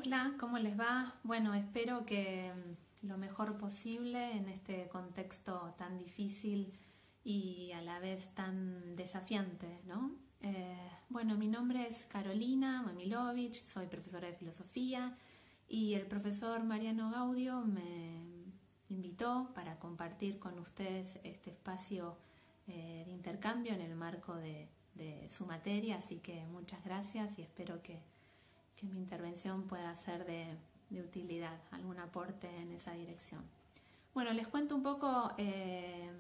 Hola, ¿cómo les va? Bueno, espero que lo mejor posible en este contexto tan difícil y a la vez tan desafiante, ¿no? Bueno, mi nombre es Carolina Mamilovich, soy profesora de filosofía y el profesor Mariano Gaudio me invitó para compartir con ustedes este espacio de intercambio en el marco de su materia, así que muchas gracias y espero que mi intervención pueda ser de utilidad, algún aporte en esa dirección. Bueno, les cuento un poco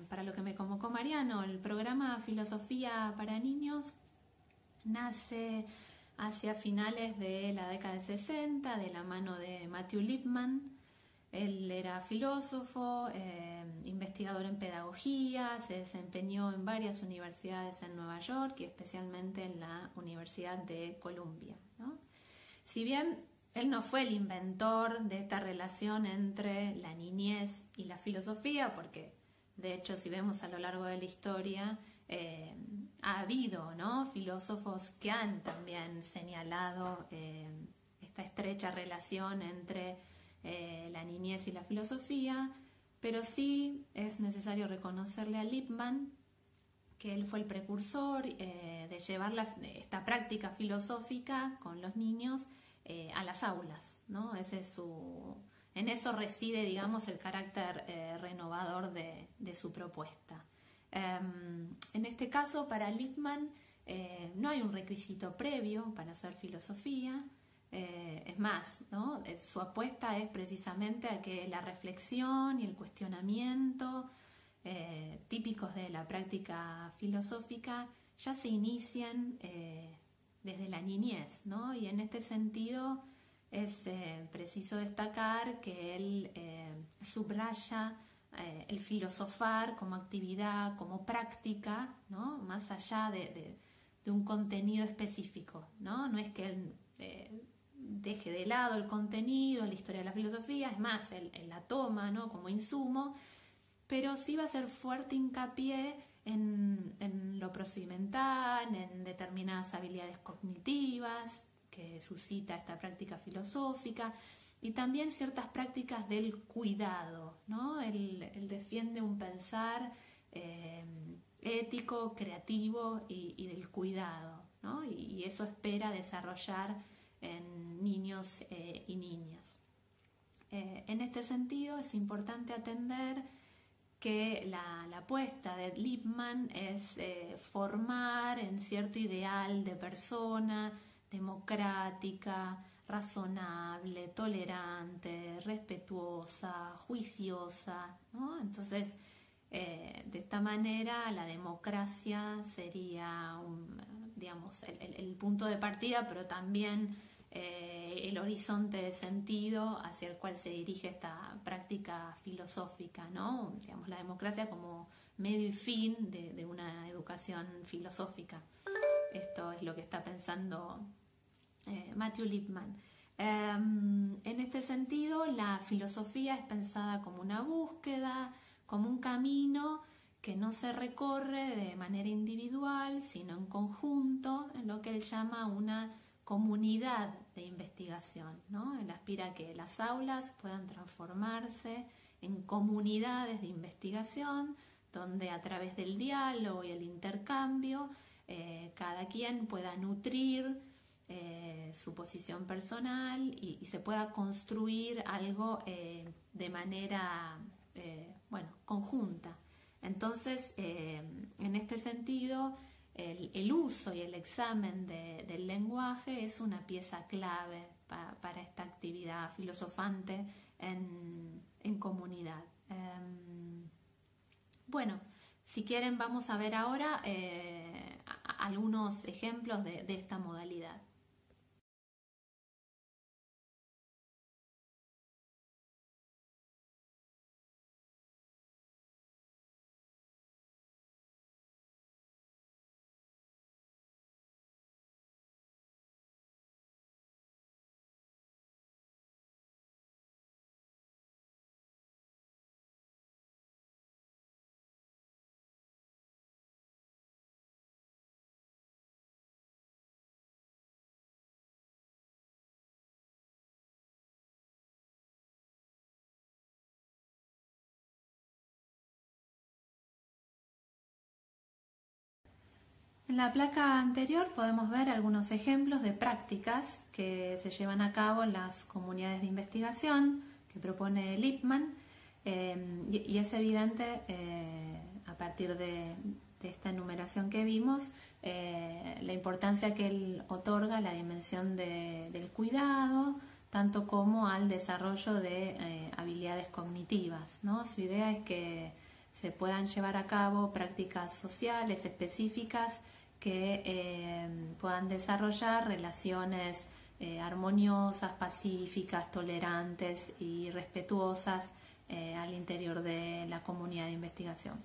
para lo que me convocó Mariano. El programa Filosofía para Niños nace hacia finales de la década del 60 de la mano de Matthew Lipman. Él era filósofo, investigador en pedagogía, se desempeñó en varias universidades en Nueva York y especialmente en la Universidad de Columbia, ¿no? Si bien él no fue el inventor de esta relación entre la niñez y la filosofía, porque de hecho si vemos a lo largo de la historia ha habido, ¿no?, filósofos que han también señalado esta estrecha relación entre la niñez y la filosofía, pero sí es necesario reconocerle a Lippmann que él fue el precursor de llevar esta práctica filosófica con los niños a las aulas, ¿no? En eso reside, digamos, el carácter renovador de su propuesta. En este caso, para Lippmann, no hay un requisito previo para hacer filosofía. Es más, ¿no?, su apuesta es precisamente a que la reflexión y el cuestionamiento típicos de la práctica filosófica ya se inician desde la niñez, ¿no? Y en este sentido es preciso destacar que él subraya el filosofar como actividad, como práctica, ¿no?, más allá de un contenido específico, ¿no? No es que él deje de lado el contenido, la historia de la filosofía, es más, él la toma, ¿no?, como insumo, pero sí va a hacer fuerte hincapié en lo procedimental, en determinadas habilidades cognitivas que suscita esta práctica filosófica y también ciertas prácticas del cuidado, ¿no? Él defiende un pensar ético, creativo y del cuidado, ¿no? Y eso espera desarrollar en niños y niñas. En este sentido es importante atender que la apuesta de Lippmann es formar en cierto ideal de persona democrática, razonable, tolerante, respetuosa, juiciosa, ¿no? Entonces, de esta manera la democracia sería digamos, el punto de partida, pero también el horizonte de sentido hacia el cual se dirige esta práctica filosófica, ¿no? Digamos, la democracia como medio y fin de una educación filosófica. Esto es lo que está pensando Matthew Lipman. En este sentido, la filosofía es pensada como una búsqueda, como un camino que no se recorre de manera individual, sino en conjunto, en lo que él llama una comunidad de investigación, ¿no? Él aspira a que las aulas puedan transformarse en comunidades de investigación, donde a través del diálogo y el intercambio cada quien pueda nutrir su posición personal y se pueda construir algo de manera conjunta. Entonces, en este sentido, el uso y el examen del lenguaje es una pieza clave para esta actividad filosofante en comunidad. Bueno, si quieren vamos a ver ahora algunos ejemplos de esta modalidad. En la placa anterior podemos ver algunos ejemplos de prácticas que se llevan a cabo en las comunidades de investigación que propone Lippmann, y es evidente a partir de esta enumeración que vimos la importancia que él otorga a la dimensión del cuidado, tanto como al desarrollo de habilidades cognitivas, ¿no? Su idea es que se puedan llevar a cabo prácticas sociales específicas que puedan desarrollar relaciones armoniosas, pacíficas, tolerantes y respetuosas al interior de la comunidad de investigación.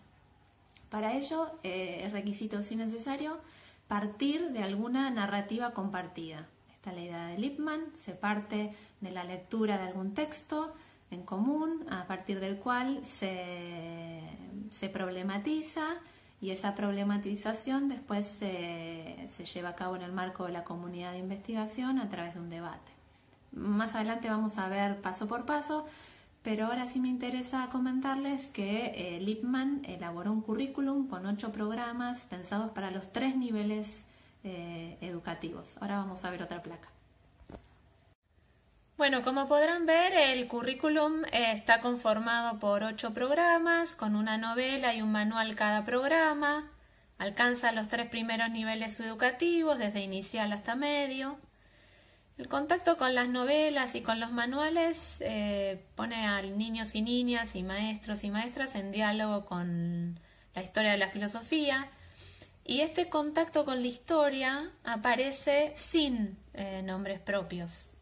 Para ello es requisito, si necesario, partir de alguna narrativa compartida. Esta es la idea de Lippmann. Se parte de la lectura de algún texto en común, a partir del cual se problematiza, y esa problematización después se lleva a cabo en el marco de la comunidad de investigación a través de un debate. Más adelante vamos a ver paso por paso, pero ahora sí me interesa comentarles que Lippmann elaboró un currículum con 8 programas pensados para los 3 niveles educativos. Ahora vamos a ver otra placa. Bueno, como podrán ver, el currículum está conformado por 8 programas, con una novela y un manual cada programa. Alcanza los 3 primeros niveles educativos, desde inicial hasta medio. El contacto con las novelas y con los manuales pone a niños y niñas y maestros y maestras en diálogo con la historia de la filosofía. Y este contacto con la historia aparece sin nombres propios.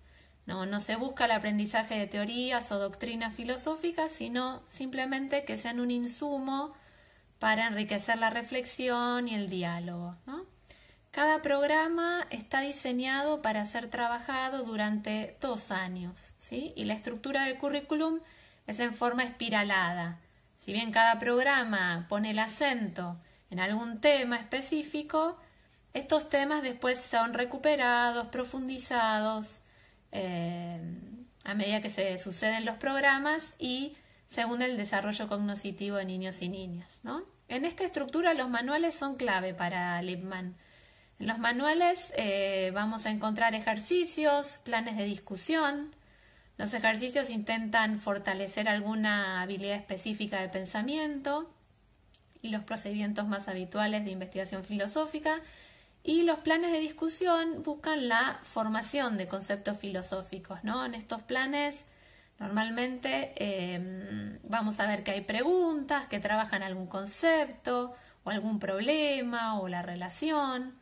No se busca el aprendizaje de teorías o doctrinas filosóficas, sino simplemente que sean un insumo para enriquecer la reflexión y el diálogo, ¿no? Cada programa está diseñado para ser trabajado durante 2 años, ¿sí? Y la estructura del currículum es en forma espiralada. Si bien cada programa pone el acento en algún tema específico, estos temas después son recuperados, profundizados, a medida que se suceden los programas y según el desarrollo cognoscitivo de niños y niñas, ¿no? En esta estructura los manuales son clave para Lippmann. En los manuales vamos a encontrar ejercicios, planes de discusión. Los ejercicios intentan fortalecer alguna habilidad específica de pensamiento y los procedimientos más habituales de investigación filosófica. Y los planes de discusión buscan la formación de conceptos filosóficos, ¿no? En estos planes normalmente vamos a ver que hay preguntas que trabajan algún concepto o algún problema o la relación.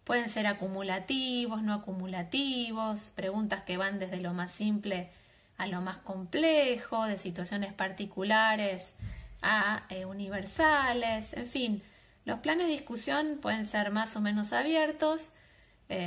Pueden ser acumulativos, no acumulativos, preguntas que van desde lo más simple a lo más complejo, de situaciones particulares a universales, en fin. Los planes de discusión pueden ser más o menos abiertos,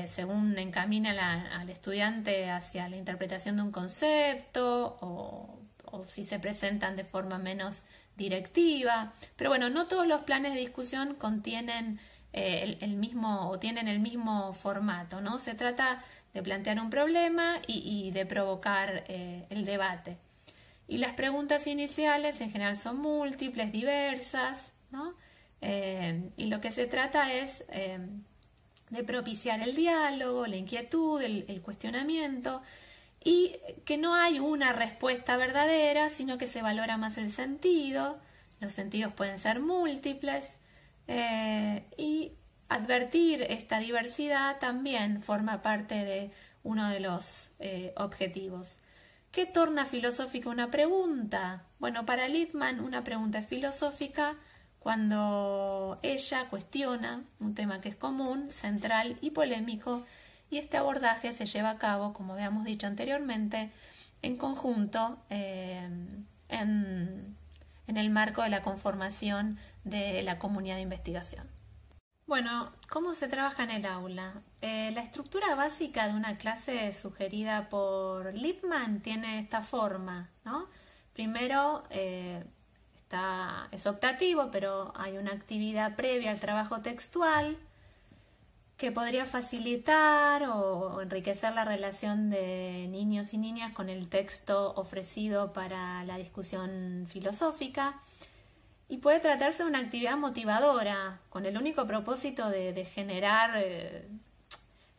según encamina al estudiante hacia la interpretación de un concepto o si se presentan de forma menos directiva. Pero bueno, no todos los planes de discusión contienen el mismo o tienen el mismo formato, ¿no? Se trata de plantear un problema y de provocar el debate. Y las preguntas iniciales en general son múltiples, diversas, ¿no? Y lo que se trata es de propiciar el diálogo, la inquietud, el cuestionamiento, y que no hay una respuesta verdadera, sino que se valora más el sentido. Los sentidos pueden ser múltiples, y advertir esta diversidad también forma parte de uno de los objetivos. ¿Qué torna filosófica una pregunta? Bueno, para Lippmann una pregunta es filosófica cuando ella cuestiona un tema que es común, central y polémico, y este abordaje se lleva a cabo, como habíamos dicho anteriormente, en conjunto en el marco de la conformación de la comunidad de investigación. Bueno, ¿cómo se trabaja en el aula? La estructura básica de una clase sugerida por Lippmann tiene esta forma, ¿no? Primero es optativo, pero hay una actividad previa al trabajo textual que podría facilitar o enriquecer la relación de niños y niñas con el texto ofrecido para la discusión filosófica. Y puede tratarse de una actividad motivadora, con el único propósito de generar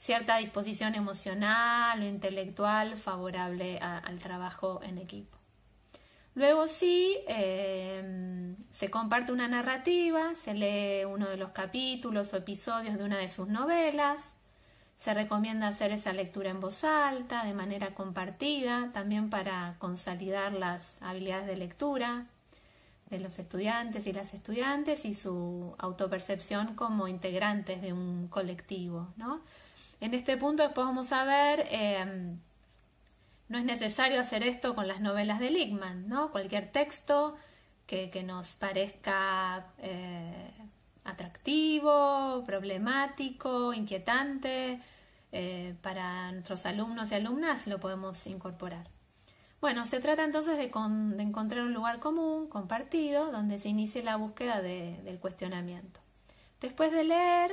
cierta disposición emocional o intelectual favorable al trabajo en equipo. Luego sí, se comparte una narrativa, se lee uno de los capítulos o episodios de una de sus novelas, se recomienda hacer esa lectura en voz alta, de manera compartida, también para consolidar las habilidades de lectura de los estudiantes y las estudiantes y su autopercepción como integrantes de un colectivo, ¿no? En este punto después vamos a ver, no es necesario hacer esto con las novelas de Lickman, ¿no? Cualquier texto que nos parezca atractivo, problemático, inquietante, para nuestros alumnos y alumnas lo podemos incorporar. Bueno, se trata entonces de encontrar un lugar común, compartido, donde se inicie la búsqueda del cuestionamiento. Después de leer,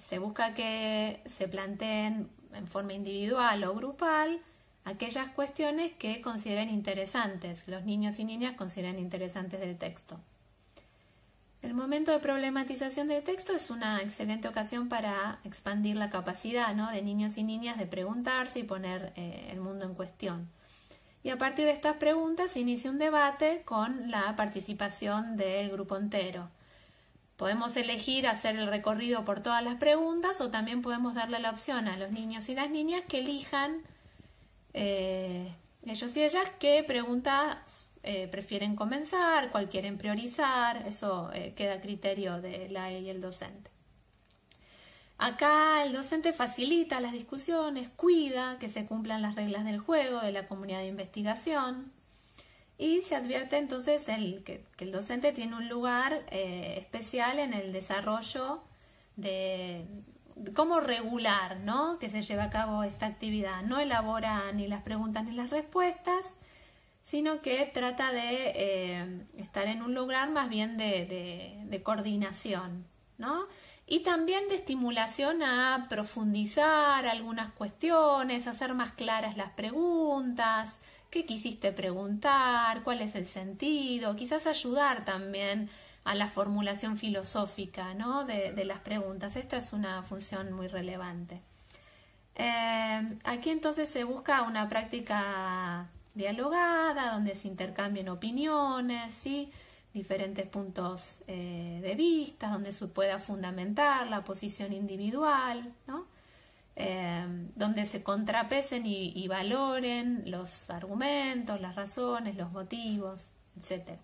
se busca que se planteen en forma individual o grupal aquellas cuestiones que consideren interesantes, los niños y niñas consideren interesantes del texto. El momento de problematización del texto es una excelente ocasión para expandir la capacidad, ¿no?, de niños y niñas de preguntarse y poner el mundo en cuestión. Y a partir de estas preguntas se inicia un debate con la participación del grupo entero. Podemos elegir hacer el recorrido por todas las preguntas o también podemos darle la opción a los niños y las niñas que elijan ellos y ellas qué preguntas prefieren comenzar, cuál quieren priorizar. Eso queda a criterio de la y el docente. Acá el docente facilita las discusiones, cuida que se cumplan las reglas del juego de la comunidad de investigación y se advierte entonces que el docente tiene un lugar especial en el desarrollo de cómo regular, ¿no?, que se lleva a cabo esta actividad. No elabora ni las preguntas ni las respuestas, sino que trata de estar en un lugar más bien de coordinación, ¿no?, y también de estimulación a profundizar algunas cuestiones, hacer más claras las preguntas, qué quisiste preguntar, cuál es el sentido, quizás ayudar también a la formulación filosófica, ¿no?, de las preguntas. Esta es una función muy relevante. Aquí entonces se busca una práctica dialogada, donde se intercambien opiniones, ¿sí?, diferentes puntos de vista, donde se pueda fundamentar la posición individual, ¿no?, donde se contrapesen y valoren los argumentos, las razones, los motivos, etc.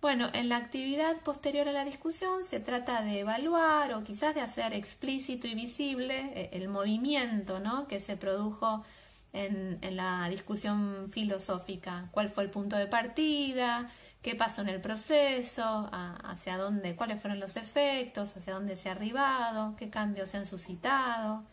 Bueno, en la actividad posterior a la discusión se trata de evaluar o quizás de hacer explícito y visible el movimiento, ¿no?, que se produjo en la discusión filosófica. ¿Cuál fue el punto de partida? ¿Qué pasó en el proceso? ¿Hacia dónde? ¿Cuáles fueron los efectos? ¿Hacia dónde se ha arribado? ¿Qué cambios se han suscitado?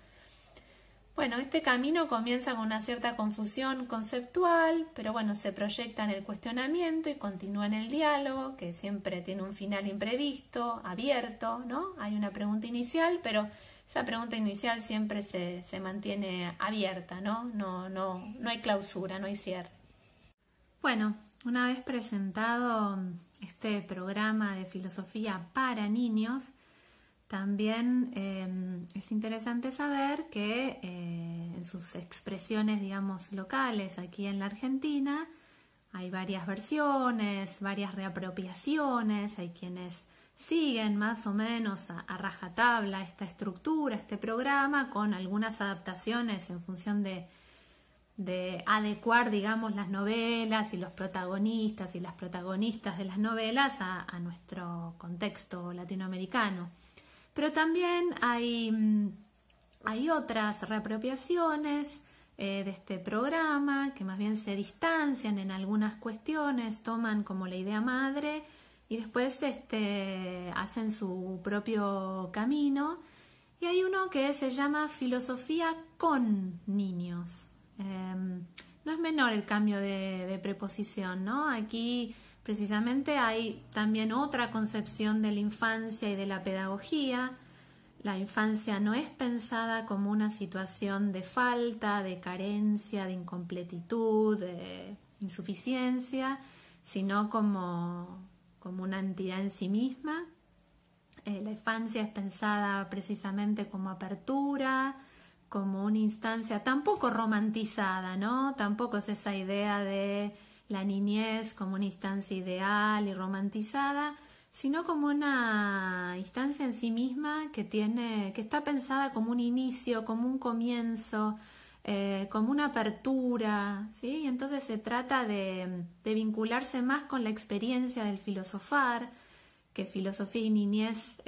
Bueno, este camino comienza con una cierta confusión conceptual, pero bueno, se proyecta en el cuestionamiento y continúa en el diálogo, que siempre tiene un final imprevisto, abierto, ¿no? Hay una pregunta inicial, pero esa pregunta inicial siempre se mantiene abierta, ¿no? No hay clausura, no hay cierre. Bueno, una vez presentado este programa de filosofía para niños, también es interesante saber que en sus expresiones, digamos, locales aquí en la Argentina hay varias versiones, varias reapropiaciones, hay quienes siguen más o menos a rajatabla esta estructura, este programa, con algunas adaptaciones en función de adecuar, digamos, las novelas y los protagonistas y las protagonistas de las novelas a nuestro contexto latinoamericano. Pero también hay otras reapropiaciones de este programa que más bien se distancian en algunas cuestiones, toman como la idea madre y después hacen su propio camino. Y hay uno que se llama filosofía con niños. No es menor el cambio de preposición, ¿no? Aquí precisamente hay también otra concepción de la infancia y de la pedagogía. La infancia no es pensada como una situación de falta, de carencia, de incompletitud, de insuficiencia, sino como como una entidad en sí misma. La infancia es pensada precisamente como apertura, como una instancia tampoco romantizada, ¿no? Tampoco es esa idea de la niñez como una instancia ideal y romantizada, sino como una instancia en sí misma que está pensada como un inicio, como un comienzo, como una apertura, ¿sí? Y entonces se trata de vincularse más con la experiencia del filosofar, que filosofía y niñez,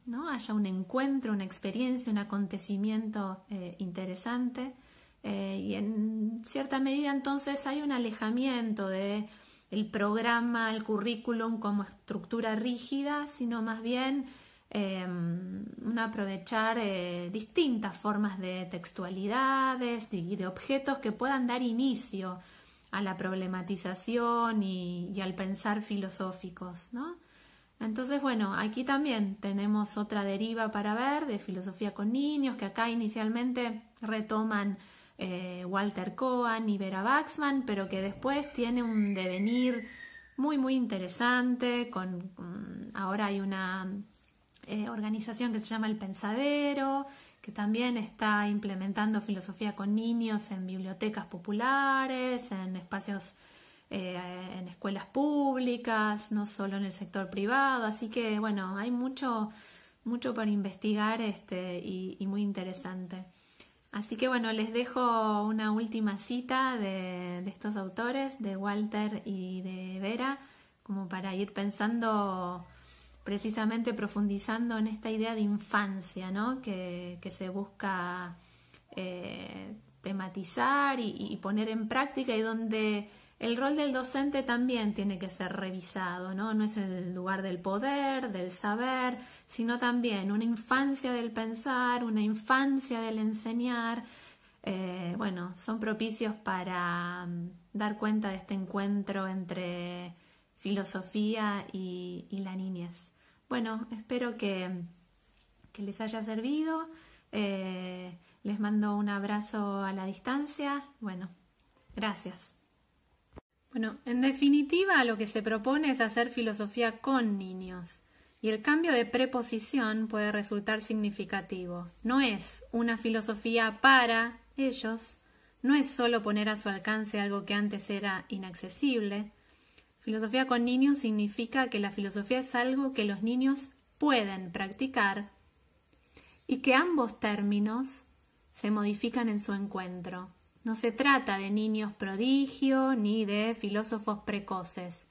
¿no? Haya un encuentro, una experiencia, un acontecimiento interesante, y en cierta medida entonces hay un alejamiento de el programa, el currículum como estructura rígida, sino más bien un aprovechar distintas formas de textualidades y de objetos que puedan dar inicio a la problematización y al pensar filosóficos, ¿no? Entonces, bueno, aquí también tenemos otra deriva para ver de filosofía con niños, que acá inicialmente retoman Walter Cohen y Vera Waxman, pero que después tiene un devenir muy, muy interesante. Ahora hay una organización que se llama El Pensadero, que también está implementando filosofía con niños en bibliotecas populares, en espacios, en escuelas públicas, no solo en el sector privado. Así que, bueno, hay mucho por investigar y muy interesante. Así que, bueno, les dejo una última cita de estos autores, de Walter y de Vera, como para ir pensando, precisamente profundizando en esta idea de infancia, ¿no? que se busca tematizar y poner en práctica, y donde el rol del docente también tiene que ser revisado, ¿no? No es el lugar del poder, del saber, sino también una infancia del pensar, una infancia del enseñar. Bueno, son propicios para dar cuenta de este encuentro entre filosofía y la niñez. Bueno, espero que les haya servido. Les mando un abrazo a la distancia. Bueno, gracias. Bueno, en definitiva, lo que se propone es hacer filosofía con niños, y el cambio de preposición puede resultar significativo. No es una filosofía para ellos, no es solo poner a su alcance algo que antes era inaccesible. Filosofía con niños significa que la filosofía es algo que los niños pueden practicar y que ambos términos se modifican en su encuentro. No se trata de niños prodigio ni de filósofos precoces.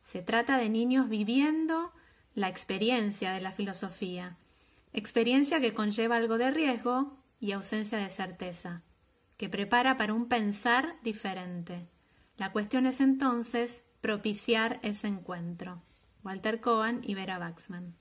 Se trata de niños viviendo la experiencia de la filosofía, experiencia que conlleva algo de riesgo y ausencia de certeza, que prepara para un pensar diferente. La cuestión es entonces propiciar ese encuentro. Walter Cohen y Vera Waxman.